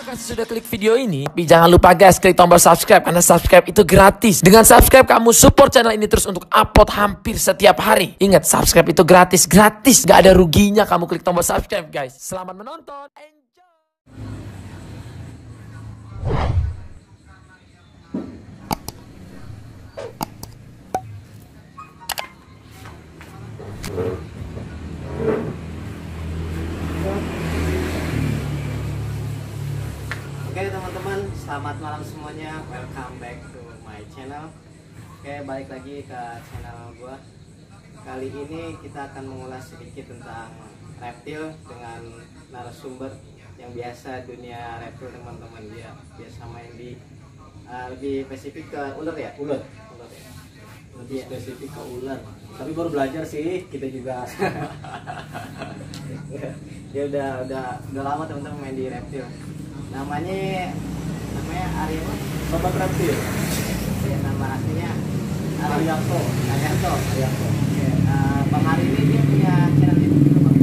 Terima kasih sudah klik video ini. Tapi jangan lupa guys, klik tombol subscribe karena subscribe itu gratis. Dengan subscribe kamu support channel ini terus untuk upload hampir setiap hari. Ingat, subscribe itu gratis, Gak ada ruginya kamu klik tombol subscribe guys. Selamat menonton. Enjoy. Oke teman-teman, selamat malam semuanya. Welcome back to my channel. Oke, balik lagi ke channel gua. Kali ini kita akan mengulas sedikit tentang reptil dengan narasumber yang biasa dunia reptil teman-teman. Dia biasa main di lebih spesifik ke ular ya? Ular ya. Lebih spesifik ke ular. Tapi baru belajar sih, kita juga. Ya udah lama teman-teman main di reptil. Namanya Arya Sobat reptil. Ya, nama aslinya Arianto. Oke, Bang Ari ini dia punya channel YouTube juga Bang.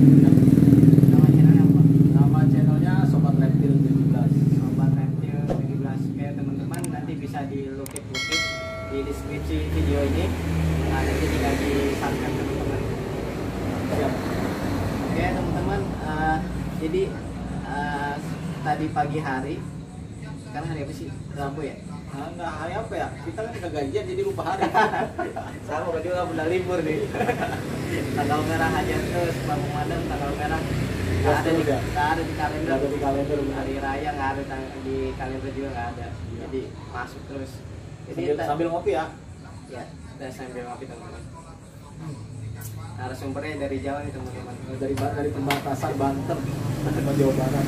Nama channelnya apa? Nama channelnya Sobat Reptil 17. Sobat Reptil 17. Oke teman-teman, nanti bisa dilukit-lukit di deskripsi video ini. Nah, nanti tinggal di subscribe teman-teman. Siap. Oke teman-teman, jadi tadi pagi hari, sekarang hari apa sih? Rabu ya? Enggak, hari apa ya? Kita kan udah gajian jadi lupa hari. Sama kan juga udah libur nih. Tanggal merah aja terus, Bang Madam, tanggal merah nggak ada di kalender. Nggak ada di kalender. Hari raya nggak ada, di kalender juga nggak ada. Jadi masuk terus. Jadi Sambil ngopi ya. ya, kita sambil ngopi teman-teman. Narasumbernya dari Jawa nih teman-teman. Dari perbatasan Banten sama Jawa Barat.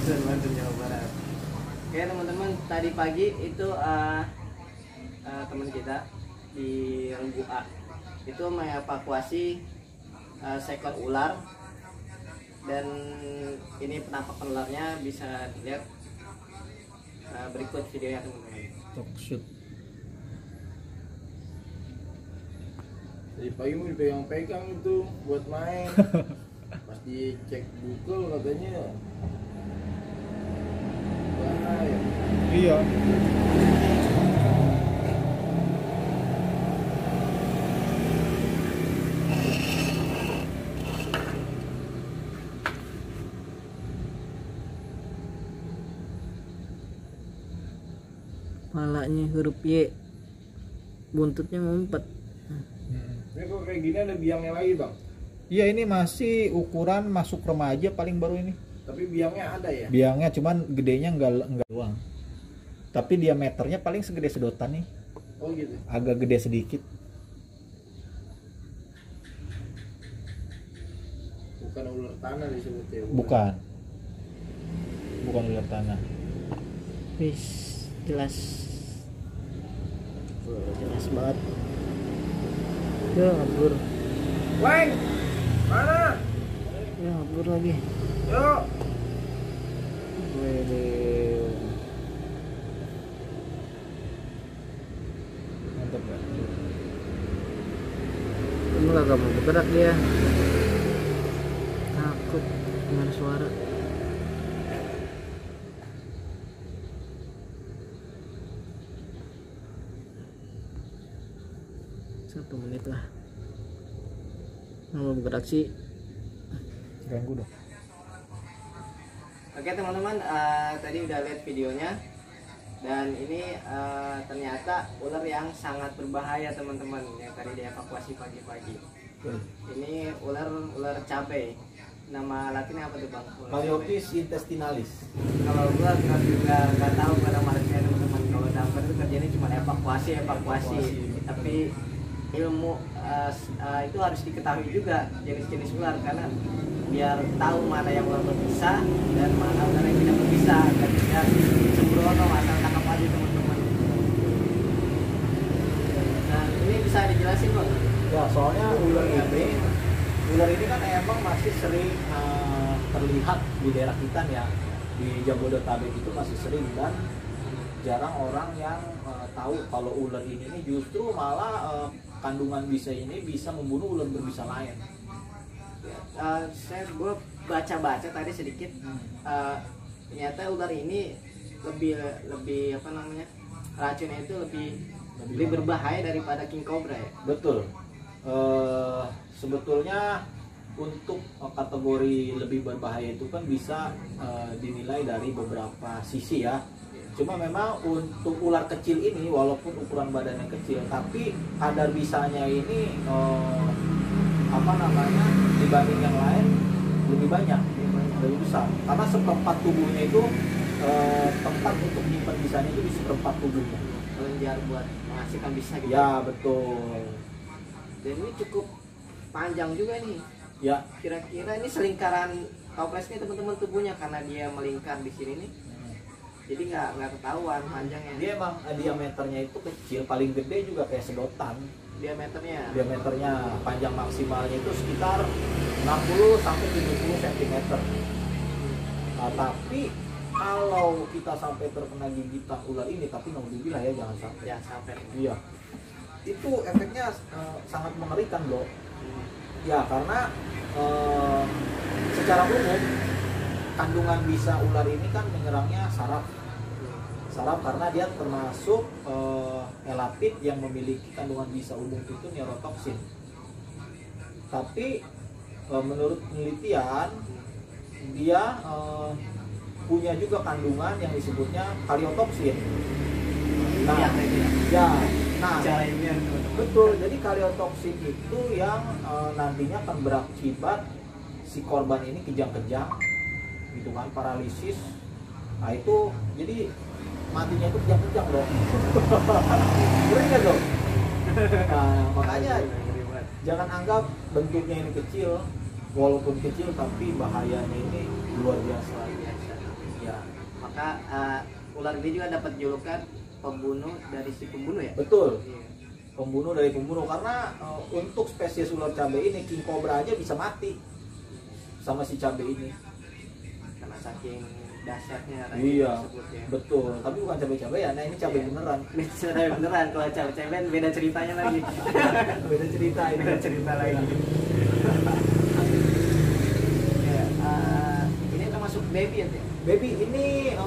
Banten Jawa Barat. Oke teman-teman, tadi pagi itu teman kita di Renggu A itu mengevakuasi seekor ular, dan ini penampakan ularnya bisa dilihat berikut videonya teman-teman. Shoot. Jadi pagi mau dipegang-pegang itu buat main. Pas dicek Google katanya bahaya. Iya. Palanya huruf Y, buntutnya ngumpet. Ini kok kayak gini ada biangnya lagi bang? Iya, ini masih ukuran masuk remaja paling baru ini. Tapi biangnya ada ya? Biangnya cuman gedenya enggak doang. Tapi diameternya paling segede sedotan nih. Oh gitu. Agak gede sedikit. Bukan ular tanah disebutnya. Bukan ular tanah. Wis, jelas banget. Ya kabur. Weng, mana? Ya kabur lagi. Yuk. Mantap kan? Kamu gak mau bergerak dia. Takut dengar suara. Satu menit lah. Nggak mau bergerak sih. Ganggu dong. Oke teman-teman, tadi udah lihat videonya, dan ini ternyata ular yang sangat berbahaya teman-teman yang tadi dievakuasi pagi-pagi. Ini ular cabai. Nama latinnya apa tuh bang? Maliotis intestinalis. Kalau gua nggak tahu nama latinnya teman-teman. Kalau damper itu kerjanya cuma evakuasi. Tapi ilmu itu harus diketahui juga jenis-jenis ular, karena biar tahu mana yang ular berbisa dan mana ular yang tidak berbisa, dan tidak sembrono asal tangkap aja teman-teman. Nah ini bisa dijelasin bang? Ya soalnya ular ini kan emang masih sering terlihat di daerah kita ya, di Jabodetabek itu masih sering, dan jarang orang yang tahu kalau ular ini justru malah kandungan bisa ini bisa membunuh ular berbisa lain. Gue baca-baca tadi sedikit ternyata ular ini lebih apa namanya, racunnya itu lebih berbahaya daripada king cobra ya. Betul. Sebetulnya untuk kategori lebih berbahaya itu kan bisa dinilai dari beberapa sisi ya. Cuma memang untuk ular kecil ini walaupun ukuran badannya kecil, tapi kadar bisanya ini apa namanya, dibanding yang lain lebih banyak, lebih besar. Karena seperempat tubuhnya itu tempat untuk menyimpan bisanya itu di seperempat tubuhnya. Kelenjar buat menghasilkan bisa gitu. Ya betul. Dan ini cukup panjang juga nih. Ya. Kira-kira ini selingkaran toples ini teman-teman tubuhnya, karena dia melingkar di sini nih. Jadi nggak ketahuan panjangnya. Dia emang diameternya itu kecil, paling gede juga kayak sedotan. Diameternya panjang maksimalnya itu sekitar 60 sampai 70 cm. Nah, tapi kalau kita sampai terkena gigitan ular ini, tapi naudzubillah ya, jangan sampai. Jangan sampai. Iya. Itu efeknya sangat mengerikan, Bro. Ya, karena secara umum kandungan bisa ular ini kan menyerangnya saraf. Saraf karena dia termasuk elapid yang memiliki kandungan bisa umum itu neurotoksin. Tapi menurut penelitian dia punya juga kandungan yang disebutnya kaliotoksin. Nah, ya, nah, betul. Jadi kaliotoksin itu yang nantinya akan berakibat si korban ini kejang-kejang, gitu kan, paralisis. Nah itu jadi matinya itu kejang-kejang loh. Ngeri kan loh. Nah makanya jangan anggap bentuknya ini kecil, walaupun kecil tapi bahayanya ini luar biasa. Ya, maka ular ini juga dapat julukan pembunuh dari si pembunuh ya. Betul. Pembunuh dari pembunuh, karena untuk spesies ular cabai ini, king cobra aja bisa mati sama si cabai ini. Karena saking dahsyatnya. Iya, ya. betul. Tapi bukan cabai-cabai ya, nah ini cabai beneran. Cabai beneran, kalau cabai beda ceritanya lagi. Beda cerita ini. Beda cerita lagi. Ya, ini termasuk baby ya? Baby ini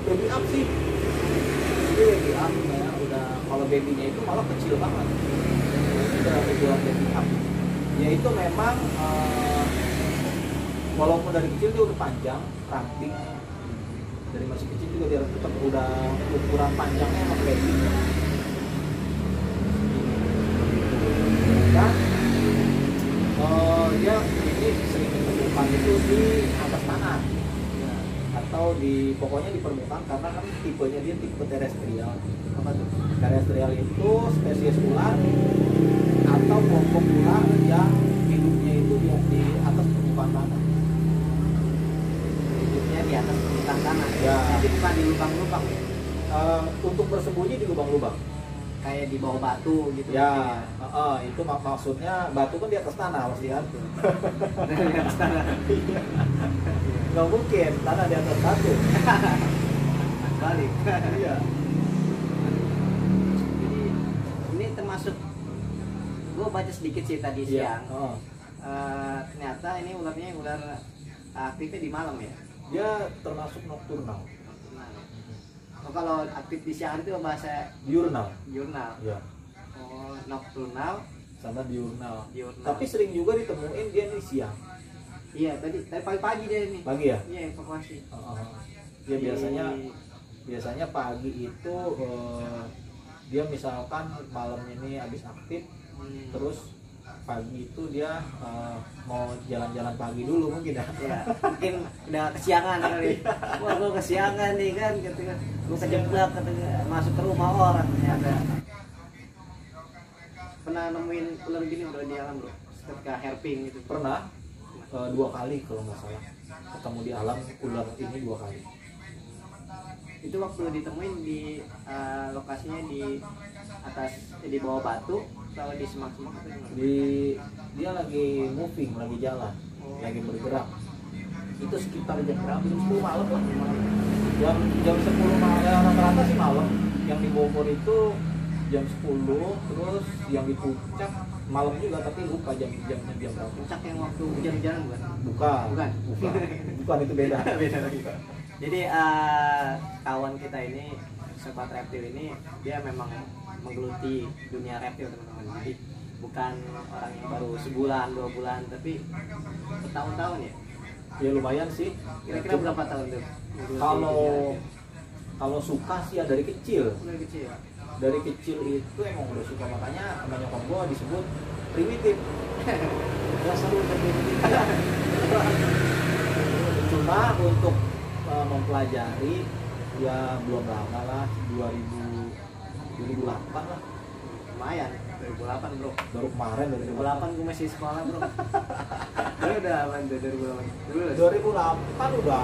baby up sih. Ini baby up ya, udah kalau babynya itu malah kecil banget. Ini udah ukuran baby up. Ya itu memang walaupun dari kecil dia udah panjang, ramping. Dari masih kecil juga dia tetap udah ukuran panjangnya emang baby. Dan dia ini sering ditemukan itu di atas tanah. Atau di pokoknya di permukaan, karena kan tipenya dia tipe terestrial. Apa tuh? Terestrial itu spesies ular atau kelompok ular yang hidupnya itu di atas permukaan tanah. Hidupnya di atas permukaan tanah. Ya. Jadi bukan di lubang-lubang. Untuk bersembunyi di lubang-lubang. Kayak di bawah batu gitu. Ya, itu maksudnya batu kan di atas tanah pasti kan. Di atas tanah. Nggak mungkin tanah di atas batu. Balik. Iya. Jadi ini termasuk, gue baca sedikit sih tadi siang. Ternyata ini ularnya ular aktifnya di malam ya. Dia termasuk nokturnal. Oh, kalau aktif di siang itu bahasa Diurnal. Ya. Oh, nokturnal Sama diurnal. diurnal. Tapi sering juga ditemuin dia di siang. Iya, tadi pagi-pagi dia ini. Pagi ya? Iya, evakuasi. Ya biasanya pagi itu dia misalkan malam ini habis aktif, terus pagi itu dia mau jalan-jalan pagi dulu mungkin ya. Ya, mungkin udah kesiangan kali. Wah, gue kesiangan nih kan, gitu kan. Gue kejebak masuk ke rumah orang ternyata. Pernah nemuin ular gini udah di alam bro? Ketika herping gitu. Pernah 2 kali kalau nggak salah ketemu di alam ular ini 2 kali. Itu waktu ditemuin di lokasinya di atas, di bawah batu atau di semak-semak atau gimana? Dia lagi moving, lagi jalan, lagi bergerak. Itu sekitar jam berapa? Jam 10 malam lah. Jam 10 malam, ya, rata-rata sih malam. Yang di Bogor itu jam 10, terus yang di Puncak malam juga, tapi lupa jamnya jam berapa. Puncak yang waktu hujan-hujanan bukan? Bukan itu beda. Beda lagi. Jadi kawan kita ini, sobat reptil ini, dia memang menggeluti dunia reptil teman-teman. Jadi bukan orang yang baru sebulan 2 bulan, tapi bertahun-tahun ya. Ya lumayan sih. Kira-kira berapa tahun tuh? Kalau suka sih ya dari kecil. Dari kecil. Dari kecil itu emang udah suka, makanya sama nyokap gua disebut primitif. Nggak seru primitif. Cuma untuk mempelajari ya belum lama lah, 2008 lah. Lumayan, 2008 bro. Baru kemarin 2008 gue masih sekolah bro. Ini udah apa tuh 2008? 2008 udah.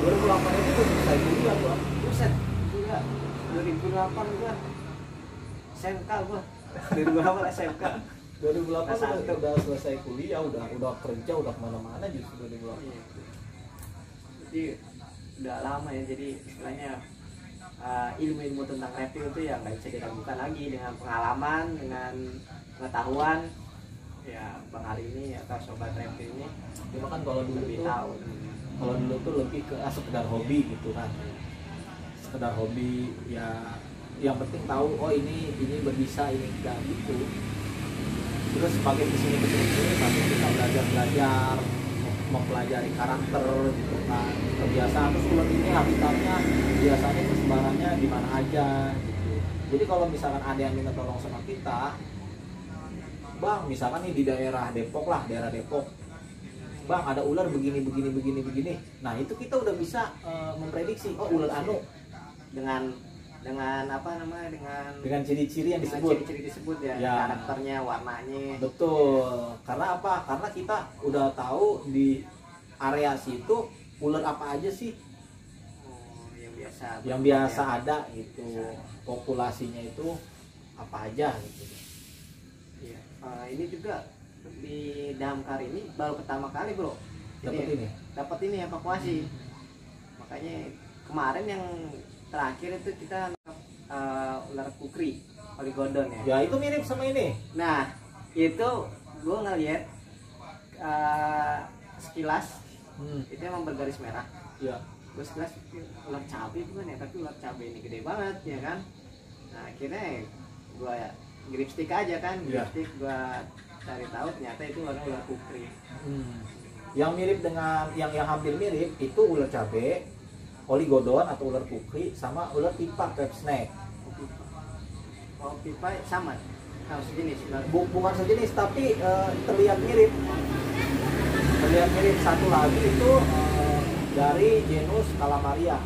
2008 itu udah selesai kuliah gua. Buset, gila. 2008 gua SMK gua. 2008 SMK. 2008 udah selesai kuliah, udah kerja, udah kemana-mana justru 2008. Iya. Jadi udah lama ya, jadi istilahnya ilmu-ilmu tentang reptil itu ya nggak bisa diragukan lagi dengan pengalaman, dengan pengetahuan ya Bang Ari ini atau sobat reptil ini. Cuma kan kalau dulu Lebih tuh, tahu. kalau dulu tuh lebih ke sekedar hobi gitu kan, sekedar hobi ya, yang penting tahu oh ini berbisa, ini enggak gitu. Terus semakin kesini tapi kita belajar mempelajari karakter gitu kan, kebiasaan. Terus ular ini habitatnya biasanya persebarannya di mana aja gitu. Jadi kalau misalkan ada yang minta tolong sama kita, Bang, misalkan nih di daerah Depok lah, daerah Depok, Bang ada ular begini. Nah itu kita udah bisa memprediksi, oh ular anu dengan apa namanya, dengan ciri-ciri yang dengan disebut. ciri-ciri disebut ya, Ya. karakternya, warnanya. Betul. Karena apa? Karena kita udah tahu di area situ ular apa aja sih Oh, yang biasa ya. ada gitu. Populasinya itu apa aja gitu. Iya. Ini juga di Damkar ini baru pertama kali bro. Dapat ini evakuasi. Makanya kemarin yang terakhir itu kita ular kukri, oligodon ya. Ya itu mirip sama ini. Nah itu gue ngeliat sekilas itu emang bergaris merah. Ya. Gue sekilas ular cabai bukan ya, tapi ular cabai ini gede banget ya kan. Nah akhirnya gue grip stick aja kan, grip stick gue cari tahu ternyata itu ular kukri. Yang mirip dengan yang hampir mirip itu ular cabe, oligodon atau ular kukri, sama ular pipa crab snake. Oh pipa sama sejenis. Bukan sejenis tapi terlihat mirip. Satu lagi itu dari genus Calamaria.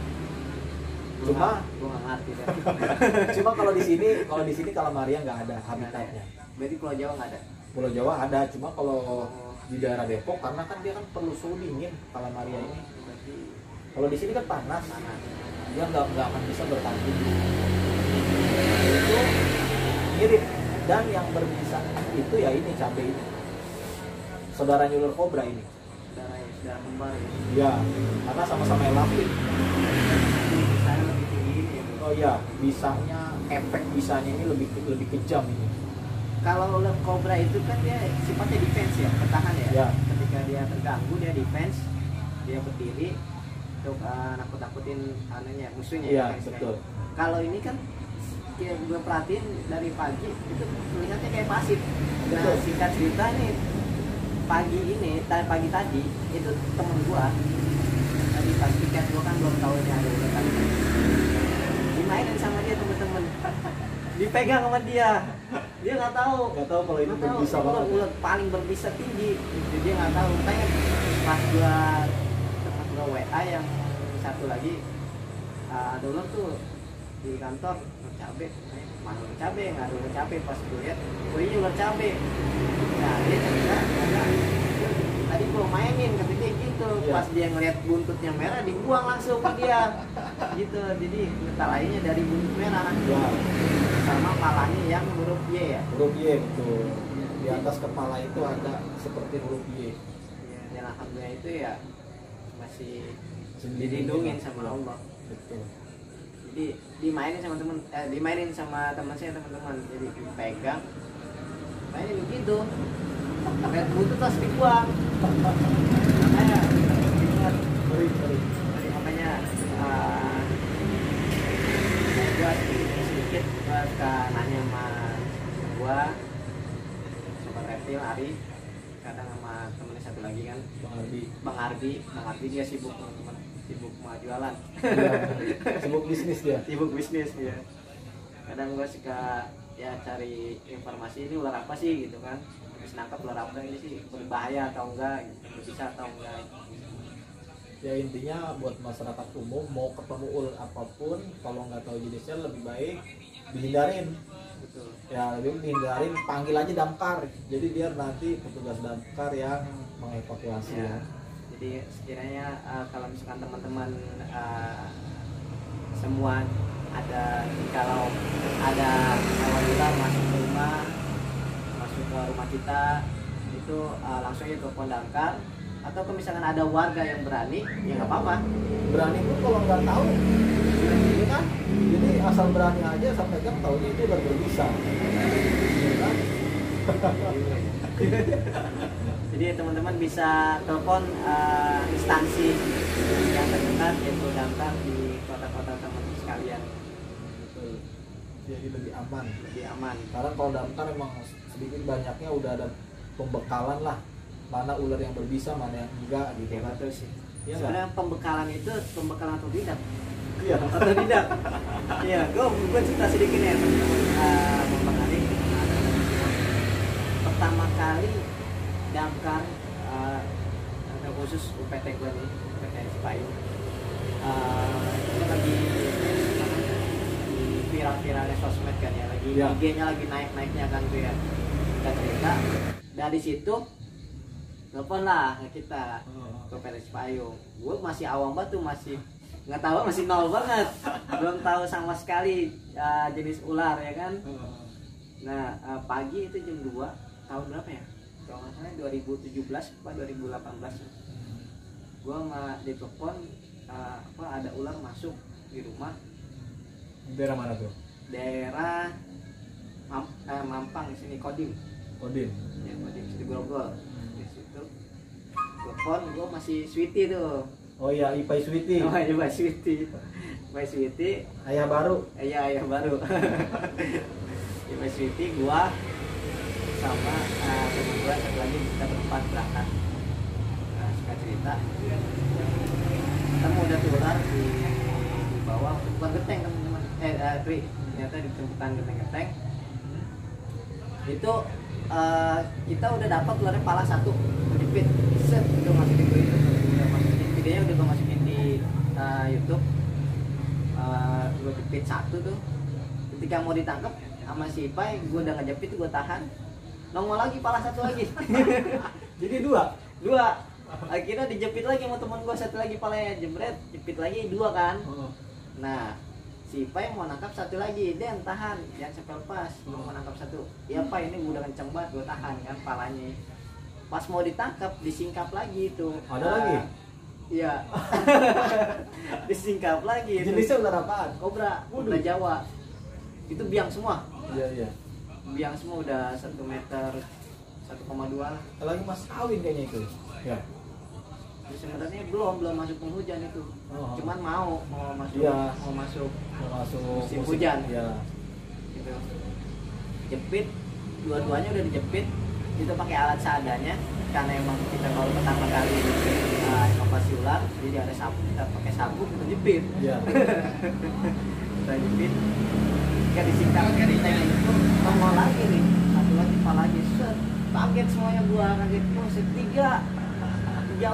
Cuma gue nggak ngerti deh. Cuma kalau di sini Calamaria nggak ada habitatnya. Berarti Pulau Jawa nggak ada. Pulau Jawa ada, cuma kalau di daerah Depok karena kan dia kan perlu suhu dingin Calamaria ini. Berarti Kalau di sini kan panas, dia nggak akan bisa bertahan. Itu mirip, dan yang berbisa itu ya ini cabai ini, saudaranya ular kobra ini. Saudara kembar ya. Ya, karena sama-sama elafin. Saya lebih tinggi ini ya. Oh ya, bisanya, efek bisanya ini lebih kejam ini. Kalau ular kobra itu kan dia sifatnya defense ya, bertahan ya. Ya. Ketika dia terganggu dia defense, dia berdiri untuk nakut-nakutin musuhnya. Iya, defense-nya. betul. Kalau ini kan ya gue perhatiin dari pagi itu melihatnya kayak pasif. Nah Betul. singkat cerita nih pagi tadi itu temen gua tadi pas tiket gua kan belum tahu ini ada ular tadi dimainin sama dia temen-temen dipegang sama dia nggak tahu Kalau ini berbisa banget. ular paling berbisa tinggi jadi dia nggak tahu. Makanya pas gua WA yang satu lagi ada ular tuh di kantor ular cabe, mana ular cabe, nggak ada ular cabe. Pas gue lihat ini ular cabe. Nah dia cerita tadi gua mainin kata dia gitu. Iya. Pas dia ngeliat buntutnya merah dibuang langsung ke dia gitu. Jadi ngetalainnya dari buntut merah Ya, sama palanya yang huruf Y ya. huruf Y betul. Di atas kepala itu ada seperti huruf Y. Dan alhamdulillah itu ya masih Sendiri dilindungin ya. sama Allah. Betul. Jadi dimainin sama teman saya teman-teman. Jadi dipegang mainin begitu. Lihat buntut terus dibuang. Makanya ingat Ngeri. makanya Fahri, kadang sama temennya satu lagi kan Bang Ardi. Bang Ardi dia sibuk teman-teman, sibuk mau jualan. Iya, sibuk bisnis dia. Sibuk bisnis ya. Kadang gue suka ya cari informasi ini ular apa sih gitu kan, habis nangkap ular apa ini sih, berbahaya atau enggak gitu, berbisa atau enggak. Ya intinya buat masyarakat umum mau ketemu ular apapun kalau nggak tahu jenisnya lebih baik dihindarin. Betul. Ya lebih dihindarin, panggil aja damkar. Jadi biar nanti petugas damkar yang mengevakuasi Ya. ya. Jadi sekiranya kalau misalkan teman-teman semua ada, kalau ada hewan ular masuk ke rumah kita itu langsung aja telepon damkar, atau kalau misalkan ada warga yang berani ya nggak apa-apa. Berani pun kalau nggak tahu ini kan, jadi asal berani aja sampai kan taunya itu udah berbisa. Ya kan? Jadi teman-teman bisa telepon instansi yang terdekat, yaitu damkar di kota-kota teman-teman sekalian, Betul. Jadi lebih aman. lebih aman. Karena kalau damkar emang sedikit banyaknya udah ada pembekalan lah, mana ular yang berbisa, mana yang enggak gitu. Ya betul sih. Iya nggak? Sebenarnya pembekalan itu pembekalan atau tidak? Iya. Atau tidak? Iya, gue cerita sedikit ya teman-teman membekali. Pertama kali damkar ada khusus UPT gue nih, UPT Cipayung, itu lagi viral-viralnya sosmed kan ya, lagi Ya. IG-nya lagi naik-naiknya kan tuh ya. Kita cerita dari situ, telepon lah ke kita ke UPT Cipayung. Gue masih awam banget tuh, masih nggak tahu, masih nol banget, belum tahu sama sekali jenis ular ya kan. Nah pagi itu jam 2 tahun berapa ya? Kalau nggak salah 2017 apa 2018. Gue sama ditelepon ada ular masuk di rumah, Daerah mana tuh? daerah Mampang sini, Kodim. Odin. Ya, Kodim situ Grogol. Di situ telepon, gue masih Sweety tuh. Oh iya, Ipai Sweety. Oh iya, Mbak Sweety. Mbak Sweety, Ayah baru. iya ayah baru. Mbak Sweety, gua sama temen gua satu lagi, kita berempat berangkat. Nah, suka cerita. Ketemu udah ular di bawah, bukan genteng teman-teman. Tri, ternyata ditemukan genteng-genteng. Itu kita udah dapat ularnya pala satu, jepit. Set, itu masukin gue itu. Udah masukin videonya, udah gue masukin di YouTube. Gue jepit satu tuh. Ketika mau ditangkap sama si Ipai, gue udah ngejepit, gue tahan. Nongol lagi pala satu lagi. Jadi dua. Akhirnya dijepit lagi sama teman gue, satu lagi palanya jebret, jepit lagi dua kan. Nah, si Ipai mau nangkap satu lagi, Den tahan, jangan sampai lepas, belum mau nangkap satu. Iya Pai, ini udah kenceng banget, gue tahan kan palanya. Pas mau ditangkap, disingkap lagi itu. Ada lagi? Iya. Disingkap lagi. Itu. Jenisnya ular apaan? Kobra, Waduh. kobra Jawa. Itu biang semua. Iya. Biang semua udah 1 meter 1,2 lah. Lagi mas kawin kayaknya itu. Ya. Jadi sebenarnya belum masuk penghujan itu. Oh. Cuman mau masuk, Iya. mau masuk Mau masuk musim hujan. Iya. gitu. Jepit, dua-duanya udah dijepit. Itu pakai alat seadanya karena emang kita kalau pertama kali evakuasi ular, jadi ada sapu, kita pakai sapu, kita jepit. Iya. Kita jepit. Ketika disingkap genteng itu nongol lagi nih, satu lagi pala lagi, set, kaget semuanya, gua kaget, tiga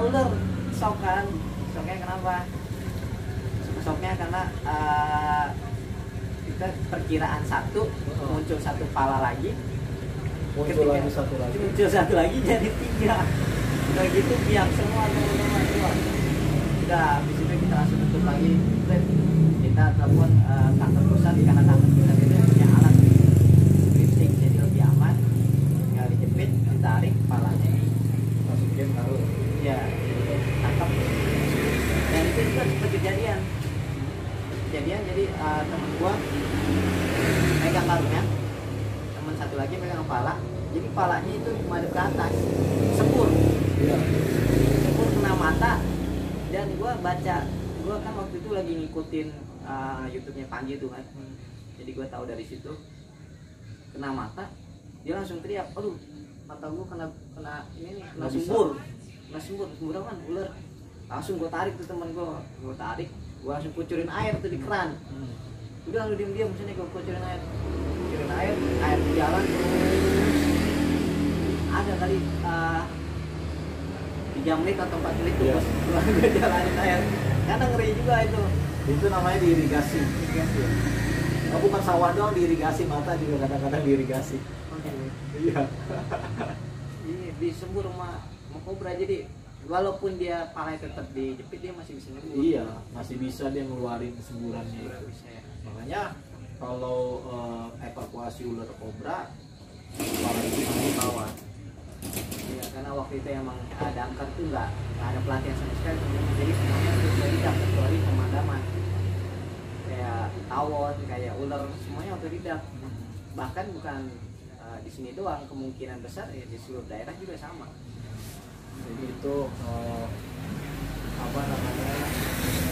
ular. Shock kan, shocknya kenapa? Shocknya karena kita perkiraan satu, muncul satu pala lagi, Muncul lagi satu lagi. muncul satu lagi jadi 3. Udah gitu biang semua teman-teman semua. Udah habis itu kita langsung tutup lagi. Kita telepon kantor pusat, karena kantor pusat itu punya alat lifting, jadi lebih aman. Tinggal dijepit, ditarik palanya, Masukin taruh. ya tangkap. Dan itu juga sempat kejadian. Jadi temen gua megang karungnya, temen satu lagi megang pala. Jadi palanya itu madep ke atas, sepur. Iya. Sepur kena mata. Dan gua baca, gua kan waktu itu lagi ngikutin YouTube-nya Panji tuh kan. Jadi gua tahu dari situ kena mata, dia langsung teriak, aduh mata gue kena ini nih, kena Nggak bisa. sembur apa kan ular. Langsung gue tarik tuh teman gue tarik, gue langsung kucurin air tuh di keran. Udah lu diam misalnya gue kucurin air di jalan terus ada kali 3 menit atau 4 menit tuh Iya. gue jalanin air karena ngeri juga itu namanya diirigasi. Oh, bukan sawah doang diirigasi, mata juga kadang-kadang diirigasi. Iya. ini disembur sama kobra, jadi walaupun dia palanya tetap dijepit dia masih bisa nyembur. Iya, masih bisa dia ngeluarin semburannya itu. Bisa ya. Makanya kalau evakuasi ular kobra, apalagi di bawah. Iya, karena waktu itu emang damkar tuh nggak ada pelatihan sama sekali, jadi semuanya otodidak kecuali pemadaman kayak tawon, kayak ular, semuanya otodidak. Bahkan bukan di sini doang, kemungkinan besar ya di seluruh daerah juga sama. Jadi itu apa namanya,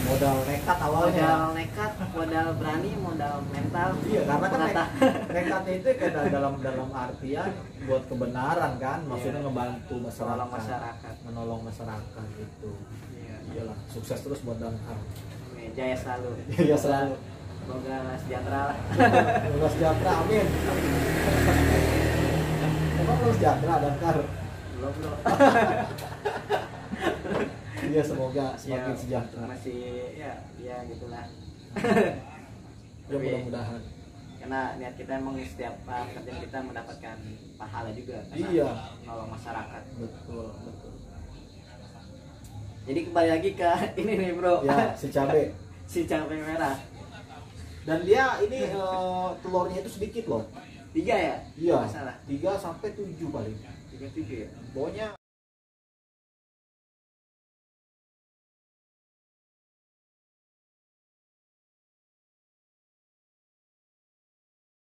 modal nekat awalnya. Modal nekat, modal berani, modal mental. Iya, karena kan pengatah. nekatnya itu kan dalam artian buat kebenaran kan, maksudnya Iya. ngebantu Menolong masyarakat. menolong masyarakat gitu. Iya. Iyalah, sukses terus buat Damkar. Amin. Jaya selalu. Iya, selalu. Semoga sejahtera lah. Semoga sejahtera, amin. Emang lu sejahtera Damkar? Belum. Iya, semoga semakin Ya, sejahtera. masih ya gitulah. Ya, mudah-mudahan. Karena niat kita emang setiap kerjaan kita mendapatkan pahala juga karena Iya. menolong masyarakat. Betul. Jadi kembali lagi ke ini nih bro, Ya, si cabe. si cabai merah. Dan dia ini telurnya itu sedikit loh. 3 ya? Iya. Nggak salah. 3 sampai 7 paling. 37 ya. Pokoknya